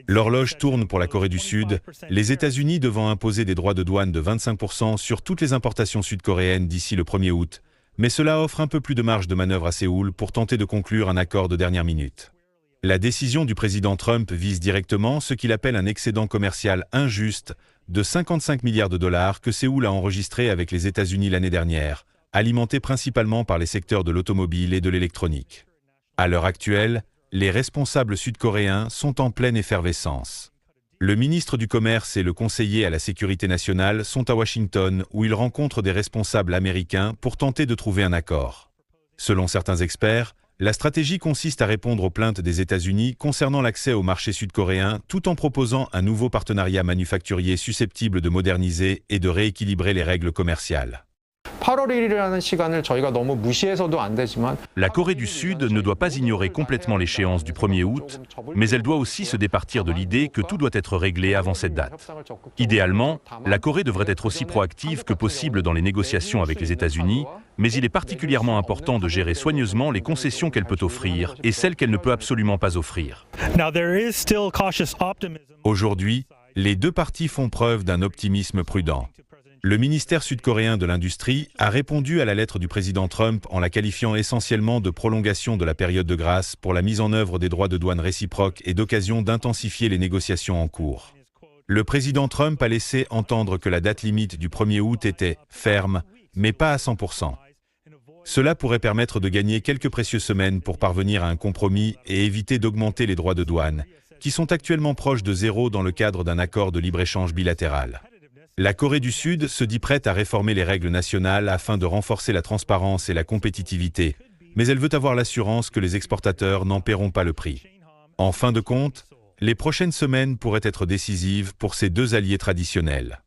L'horloge tourne pour la Corée du Sud, les États-Unis devant imposer des droits de douane de 25% sur toutes les importations sud-coréennes d'ici le 1er août. Mais cela offre un peu plus de marge de manœuvre à Séoul pour tenter de conclure un accord de dernière minute. La décision du président Trump vise directement ce qu'il appelle un excédent commercial injuste de 55 milliards de dollars que Séoul a enregistré avec les États-Unis l'année dernière, alimenté principalement par les secteurs de l'automobile et de l'électronique. À l'heure actuelle, les responsables sud-coréens sont en pleine effervescence. Le ministre du Commerce et le conseiller à la sécurité nationale sont à Washington où ils rencontrent des responsables américains pour tenter de trouver un accord. Selon certains experts, la stratégie consiste à répondre aux plaintes des États-Unis concernant l'accès au marché sud-coréen tout en proposant un nouveau partenariat manufacturier susceptible de moderniser et de rééquilibrer les règles commerciales. La Corée du Sud ne doit pas ignorer complètement l'échéance du 1er août, mais elle doit aussi se départir de l'idée que tout doit être réglé avant cette date. Idéalement, la Corée devrait être aussi proactive que possible dans les négociations avec les États-Unis, mais il est particulièrement important de gérer soigneusement les concessions qu'elle peut offrir et celles qu'elle ne peut absolument pas offrir. Aujourd'hui, les deux parties font preuve d'un optimisme prudent. Le ministère sud-coréen de l'Industrie a répondu à la lettre du président Trump en la qualifiant essentiellement de prolongation de la période de grâce pour la mise en œuvre des droits de douane réciproques et d'occasion d'intensifier les négociations en cours. Le président Trump a laissé entendre que la date limite du 1er août était ferme, mais pas à 100%. Cela pourrait permettre de gagner quelques précieuses semaines pour parvenir à un compromis et éviter d'augmenter les droits de douane, qui sont actuellement proches de zéro dans le cadre d'un accord de libre-échange bilatéral. La Corée du Sud se dit prête à réformer les règles nationales afin de renforcer la transparence et la compétitivité, mais elle veut avoir l'assurance que les exportateurs n'en paieront pas le prix. En fin de compte, les prochaines semaines pourraient être décisives pour ces deux alliés traditionnels.